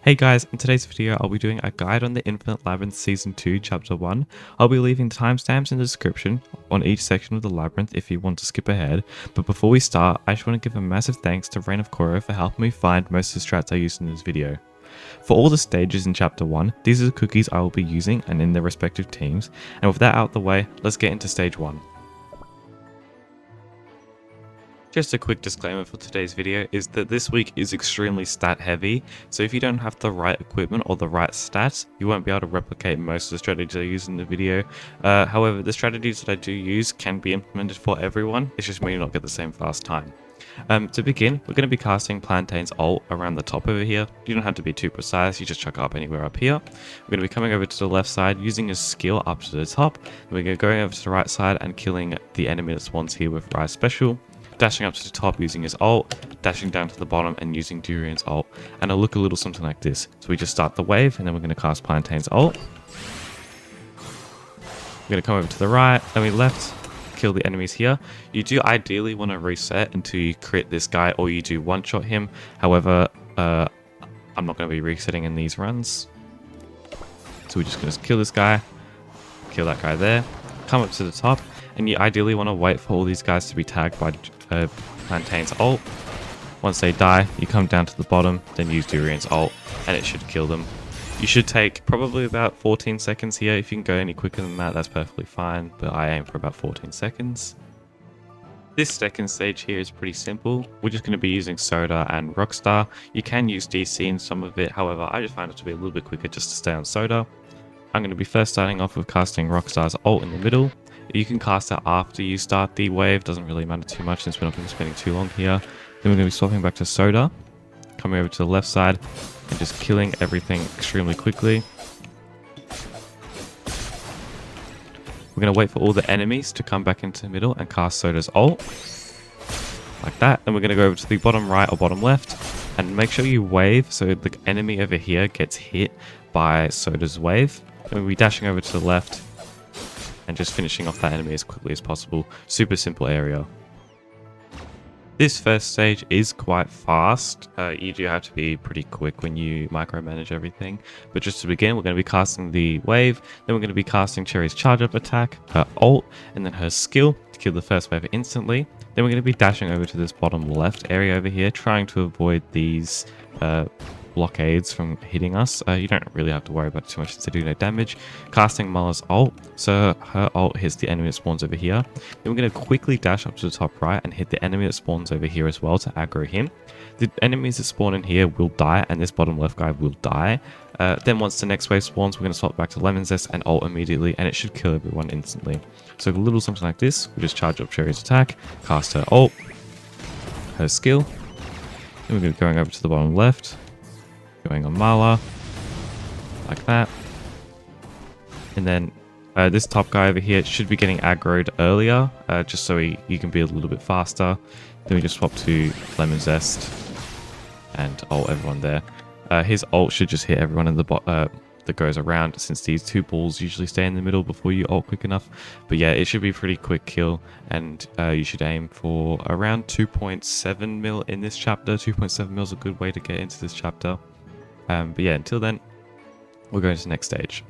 Hey guys, in today's video I'll be doing a guide on the Infinite Labyrinth Season 2 Chapter 1. I'll be leaving timestamps in the description on each section of the labyrinth if you want to skip ahead, but before we start I just want to give a massive thanks to rainofkoryo for helping me find most of the strats I used in this video. For all the stages in Chapter 1, these are the cookies I will be using and in their respective teams, and with that out the way, let's get into Stage 1. Just a quick disclaimer for today's video is that this week is extremely stat heavy, so if you don't have the right equipment or the right stats, you won't be able to replicate most of the strategies I use in the video. However, the strategies that I do use can be implemented for everyone, it's just may not get the same fast time. To begin, we're going to be casting Plantain's ult around the top over here. You don't have to be too precise, you just chuck it up anywhere up here. We're going to be coming over to the left side using his skill up to the top, and we're going to go over to the right side and killing the enemy that spawns here with Rise Special. Dashing up to the top using his ult, dashing down to the bottom and using Durian's ult, and it'll look a little something like this. So we just start the wave and then we're going to cast Plantain's ult. We're going to come over to the right, then we left, kill the enemies here. You do ideally want to reset until you crit this guy or you do one-shot him. However, I'm not going to be resetting in these runs. So we're just going to kill this guy, kill that guy there, come up to the top, and you ideally want to wait for all these guys to be tagged by Plantain's ult. Once they die, you come down to the bottom, then use Durian's ult, and it should kill them. You should take probably about 14 seconds here. If you can go any quicker than that, that's perfectly fine, but I aim for about 14 seconds. This second stage here is pretty simple. We're just going to be using Soda and Rockstar. You can use DC in some of it, however, I just find it to be a little bit quicker just to stay on Soda. I'm going to be first starting off with casting Rockstar's ult in the middle. You can cast that after you start the wave, doesn't really matter too much since we're not going to be spending too long here. Then we're going to be swapping back to Soda, coming over to the left side, and just killing everything extremely quickly. We're going to wait for all the enemies to come back into the middle and cast Soda's ult, like that. Then we're going to go over to the bottom right or bottom left, and make sure you wave so the enemy over here gets hit by Soda's wave. Then we'll be dashing over to the left, and just finishing off that enemy as quickly as possible. Super simple area. This first stage is quite fast. You do have to be pretty quick when you micromanage everything. But just to begin, we're going to be casting the wave. Then we're going to be casting Cherry's charge up attack, her ult, and then her skill to kill the first wave instantly. Then we're going to be dashing over to this bottom left area over here, trying to avoid these blockades from hitting us. You don't really have to worry about it too much since they do no damage. Casting Mala's ult, so her ult hits the enemy that spawns over here. Then we're going to quickly dash up to the top right and hit the enemy that spawns over here as well to aggro him. The enemies that spawn in here will die, and this bottom left guy will die. Then once the next wave spawns, we're going to swap back to Lemon Zest and ult immediately, and it should kill everyone instantly. So a little something like this, we just charge up Cherry's attack, cast her ult, her skill, then we're going to be going over to the bottom left, going on Mala, like that. And then this top guy over here should be getting aggroed earlier, just so you can be a little bit faster. Then we just swap to Lemon Zest and ult everyone there. His ult should just hit everyone in the that goes around, since these two balls usually stay in the middle before you ult quick enough. But yeah, it should be a pretty quick kill, and you should aim for around 2.7 mil in this chapter. 2.7 mil is a good way to get into this chapter. But yeah, until then, we're going to the next stage.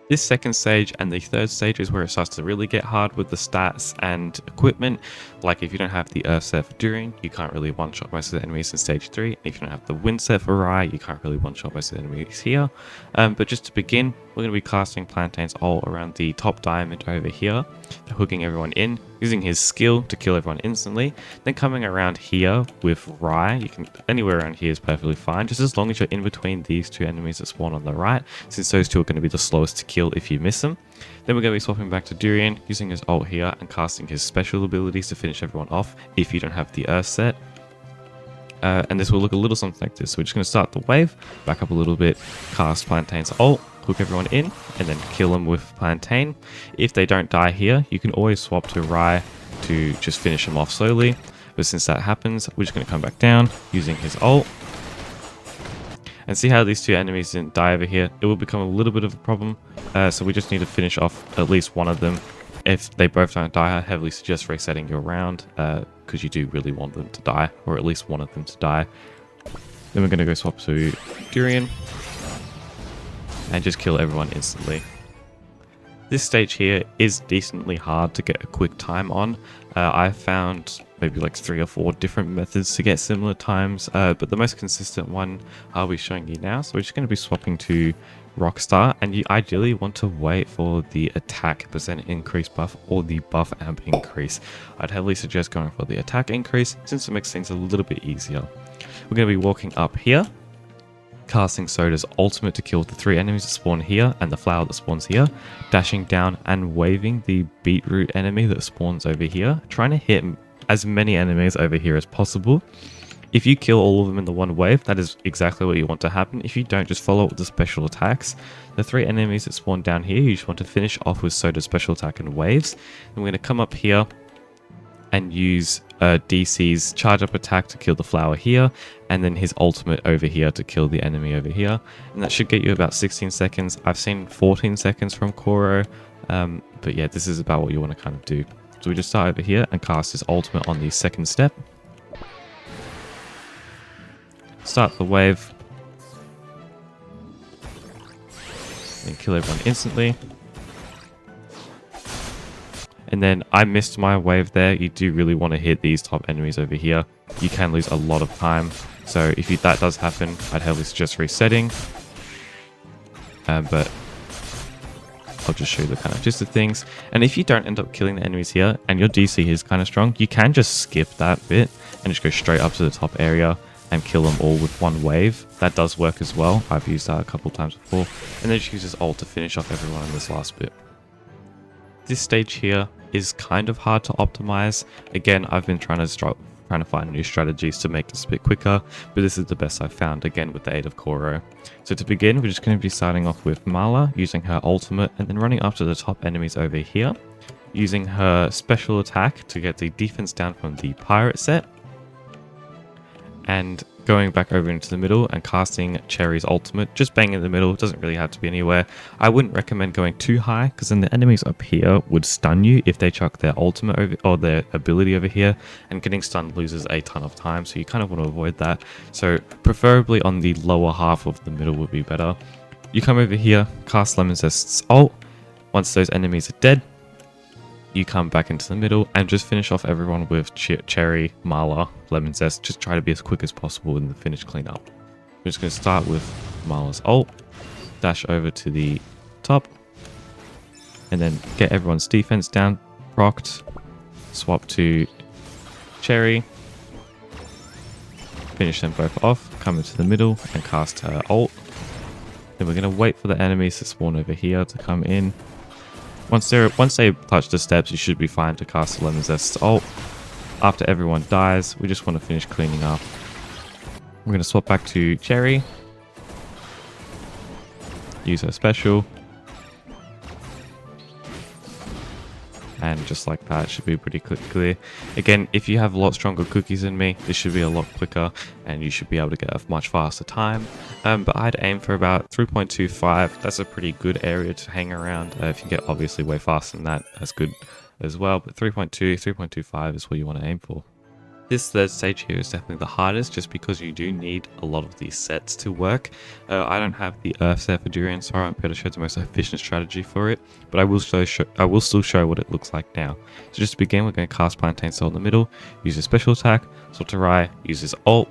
This second stage and the third stage is where it starts to really get hard with the stats and equipment. Like if you don't have the Earth set for Durian, you can't really one-shot most of the enemies in stage 3. If you don't have the Wind set for Rai, you can't really one-shot most of the enemies here. But just to begin, we're going to be casting Plantain's ult around the top diamond over here, hooking everyone in, using his skill to kill everyone instantly. Then coming around here with Rai, you can anywhere around here is perfectly fine, just as long as you're in between these two enemies that spawn on the right, since those two are going to be the slowest to kill if you miss them. Then we're going to be swapping back to Durian, using his ult here and casting his special abilities to finish everyone off if you don't have the Earth set. And this will look a little something like this. So we're just going to start the wave, back up a little bit, cast Plantain's ult, hook everyone in, and then kill them with Plantain. If they don't die here, you can always swap to Rai to just finish them off slowly. But since that happens, we're just going to come back down using his ult. And see how these two enemies didn't die over here? It will become a little bit of a problem. So we just need to finish off at least one of them. If they both don't die, I heavily suggest resetting your round, because you do really want them to die, or at least one of them to die. Then we're going to go swap to Durian and just kill everyone instantly. This stage here is decently hard to get a quick time on. I found maybe like 3 or 4 different methods to get similar times, but the most consistent one I'll be showing you now. So we're just going to be swapping to Rockstar, and you ideally want to wait for the attack percent increase buff or the buff amp increase. I'd heavily suggest going for the attack increase since it makes things a little bit easier. We're going to be walking up here, casting Soda's ultimate to kill the 3 enemies that spawn here and the flower that spawns here, dashing down and waving the beetroot enemy that spawns over here, trying to hit as many enemies over here as possible. If you kill all of them in the one wave, that is exactly what you want to happen. If you don't, just follow up with the special attacks. The 3 enemies that spawn down here, you just want to finish off with Soda's special attack and waves. And we're going to come up here and use DC's charge up attack to kill the flower here, and then his ultimate over here to kill the enemy over here. And that should get you about 16 seconds. I've seen 14 seconds from Koryo, but yeah, this is about what you want to kind of do. So we just start over here and cast his ultimate on the second step. Start the wave, then kill everyone instantly. And then I missed my wave there. You do really want to hit these top enemies over here. You can lose a lot of time. So if that does happen, I'd heavily suggest resetting. But I'll just show you the kind of gist of things. And if you don't end up killing the enemies here and your DC is kind of strong, you can just skip that bit and just go straight up to the top area and kill them all with one wave. That does work as well. I've used that a couple times before. And then just use his ult to finish off everyone in this last bit. This stage here is kind of hard to optimize. Again, I've been trying to find new strategies to make this a bit quicker, but this is the best I've found, again with the aid of Koryo. So to begin, we're just going to be starting off with Mala, using her ultimate, and then running up to the top enemies over here, using her special attack to get the defense down from the pirate set, and going back over into the middle and casting Cherry's ultimate, just bang in the middle. It doesn't really have to be anywhere. I wouldn't recommend going too high because then the enemies up here would stun you if they chuck their ultimate over, or their ability over here, and getting stunned loses a ton of time, so you kind of want to avoid that. So preferably on the lower half of the middle would be better. You come over here, cast Lemon Zest's ult. Once those enemies are dead, you come back into the middle and just finish off everyone with Cherry, Mala, Lemon Zest. Just try to be as quick as possible in the finish cleanup. We're just going to start with Mala's ult, dash over to the top, and then get everyone's defense down, procced, swap to Cherry, finish them both off, come into the middle and cast her ult. Then we're going to wait for the enemies to spawn over here to come in. Once they touch the steps, you should be fine to cast the Lemon Zest's ult. After everyone dies, we just want to finish cleaning up. We're going to swap back to Cherry. Use her special. And just like that, it should be pretty clear. Again, if you have a lot stronger cookies than me, this should be a lot quicker and you should be able to get a much faster time. But I'd aim for about 3.25. That's a pretty good area to hang around. If you get obviously way faster than that, that's good as well. But 3.2, 3.25 is what you want to aim for. This third stage here is definitely the hardest just because you do need a lot of these sets to work. I don't have the Earth set for Durian, so I won't be able to show the most efficient strategy for it, but I will still show what it looks like now. So just to begin, we're going to cast Plantain Soul in the middle, use his special attack, swap to Rai, use his ult,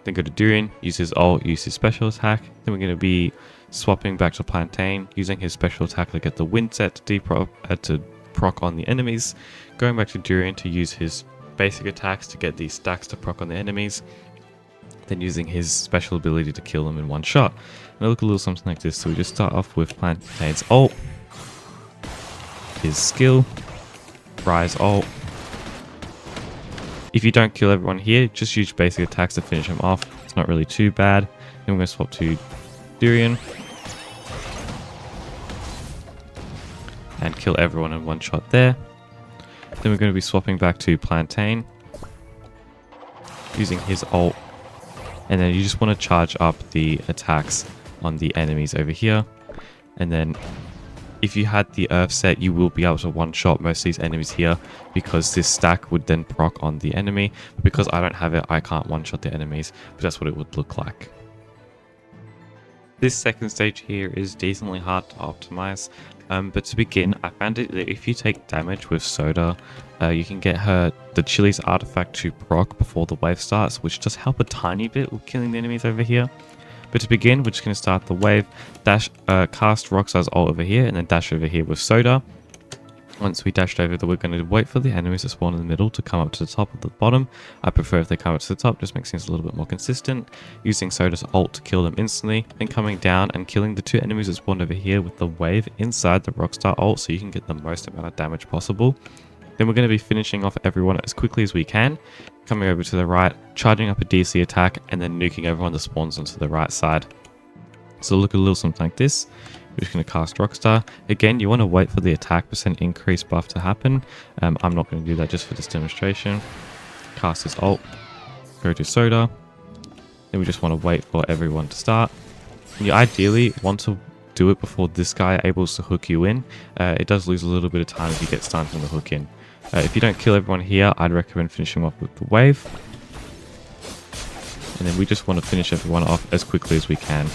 then go to Durian, use his ult, use his special attack, then we're going to be swapping back to Plantain, using his special attack to get the wind set to proc on the enemies, going back to Durian to use his basic attacks to get these stacks to proc on the enemies, then using his special ability to kill them in one shot. And it'll look a little something like this. So we just start off with Plantain's ult, his skill, Rai's ult. If you don't kill everyone here, just use basic attacks to finish them off. It's not really too bad. Then we're going to swap to Durian and kill everyone in one shot there. Then we're going to be swapping back to Plantain, using his ult, and then you just want to charge up the attacks on the enemies over here, and then if you had the earth set, you will be able to one-shot most of these enemies here, because this stack would then proc on the enemy. But because I don't have it, I can't one-shot the enemies, but that's what it would look like. This second stage here is decently hard to optimize, but to begin, I found it that if you take damage with Soda, you can get the Chili's artifact to proc before the wave starts, which does help a tiny bit with killing the enemies over here. But to begin, we're just going to start the wave, cast Rockstar's ult over here, and then dash over here with Soda. Once we dashed over, we're going to wait for the enemies to spawn in the middle to come up to the top of the bottom. I prefer if they come up to the top, just makes things a little bit more consistent. Using Soda's ult to kill them instantly, then coming down and killing the 2 enemies that spawned over here with the wave inside the Rockstar ult, so you can get the most amount of damage possible. Then we're going to be finishing off everyone as quickly as we can, coming over to the right, charging up a DC attack, and then nuking everyone that spawns onto the right side. So look a little something like this. We're just going to cast Rockstar. Again, you want to wait for the attack percent increase buff to happen. I'm not going to do that just for this demonstration. Cast his ult. Go to Soda. Then we just want to wait for everyone to start. And you ideally want to do it before this guy able to hook you in. It does lose a little bit of time if you get stunned from the hook in. If you don't kill everyone here, I'd recommend finishing off with the wave. And then we just want to finish everyone off as quickly as we can.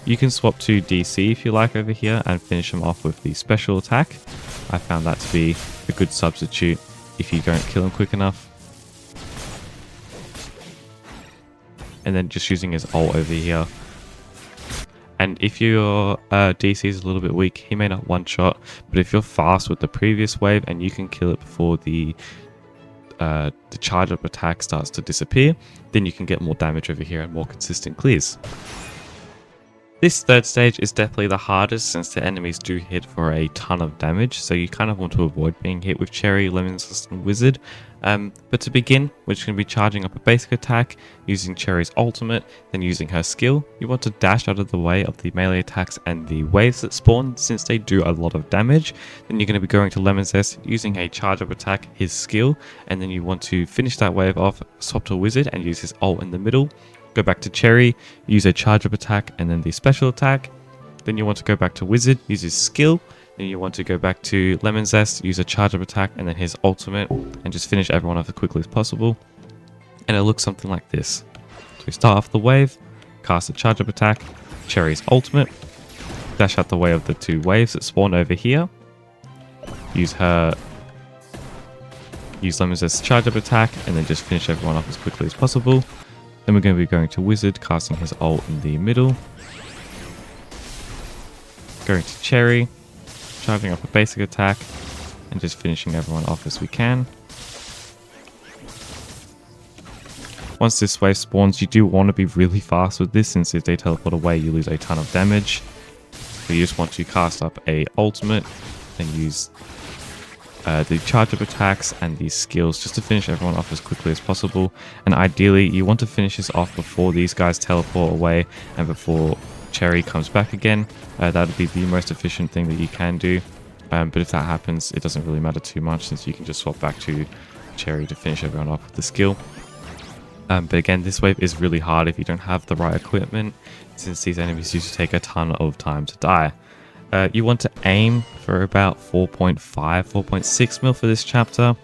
You can swap to DC if you like over here and finish them off with the special attack. I found that to be a good substitute if you don't kill him quick enough. And then just using his ult over here. And if your DC is a little bit weak, he may not one-shot, but if you're fast with the previous wave and you can kill it before the charge-up attack starts to disappear, then you can get more damage over here and more consistent clears. This third stage is definitely the hardest since the enemies do hit for a ton of damage, so you kind of want to avoid being hit with Cherry, Lemon Zest, and Wizard. But to begin, we're just going to be charging up a basic attack, using Cherry's ultimate, then using her skill. You want to dash out of the way of the melee attacks and the waves that spawn, since they do a lot of damage. Then you're going to be going to Lemon Zest, using a charge up attack, his skill, and then you want to finish that wave off, swap to Wizard, and use his ult in the middle. Go back to Cherry, use a charge up attack and then the special attack. Then you want to go back to Wizard, use his skill. Then you want to go back to Lemon Zest, use a charge up attack and then his ultimate, and just finish everyone off as quickly as possible. And it looks something like this. So we start off the wave, cast a charge up attack, Cherry's ultimate, dash out the way of the 2 waves that spawn over here. Use Lemon Zest's charge up attack and then just finish everyone off as quickly as possible. Then we're going to be going to Wizard, casting his ult in the middle. Going to Cherry, charging up a basic attack, and just finishing everyone off as we can. Once this wave spawns, you do want to be really fast with this, since if they teleport away, you lose a ton of damage. So you just want to cast up a ultimate, and use the charge up attacks and these skills just to finish everyone off as quickly as possible. And ideally you want to finish this off before these guys teleport away and before Cherry comes back again. That would be the most efficient thing that you can do, but if that happens, it doesn't really matter too much, since you can just swap back to Cherry to finish everyone off with the skill. But again, this wave is really hard if you don't have the right equipment, since these enemies used to take a ton of time to die. You want to aim for about 4.5, 4.6 mil for this chapter.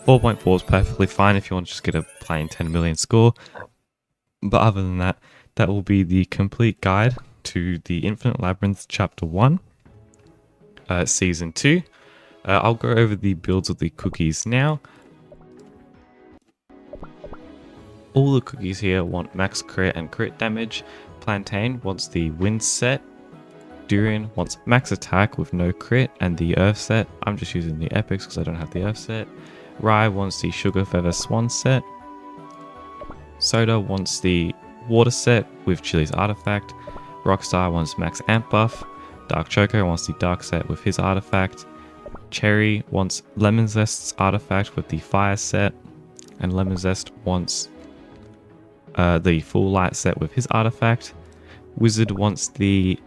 4.4 is perfectly fine if you want to just get a plain 10 million score. But other than that, that will be the complete guide to the Infinite Labyrinth Chapter 1, Season 2. I'll go over the builds of the cookies now. All the cookies here want max crit and crit damage. Plantain wants the wind set. Durian wants max attack with no crit and the earth set. I'm just using the epics because I don't have the earth set. Rye wants the sugar feather swan set. Soda wants the water set with Chili's artifact. Rockstar wants max amp buff. Dark Choco wants the dark set with his artifact. Cherry wants Lemon Zest's artifact with the fire set. And Lemon Zest wants the full light set with his artifact. Wizard wants the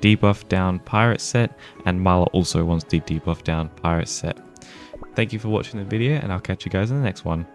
debuff down pirate set, and Marla also wants the debuff down pirate set. Thank you for watching the video, and I'll catch you guys in the next one.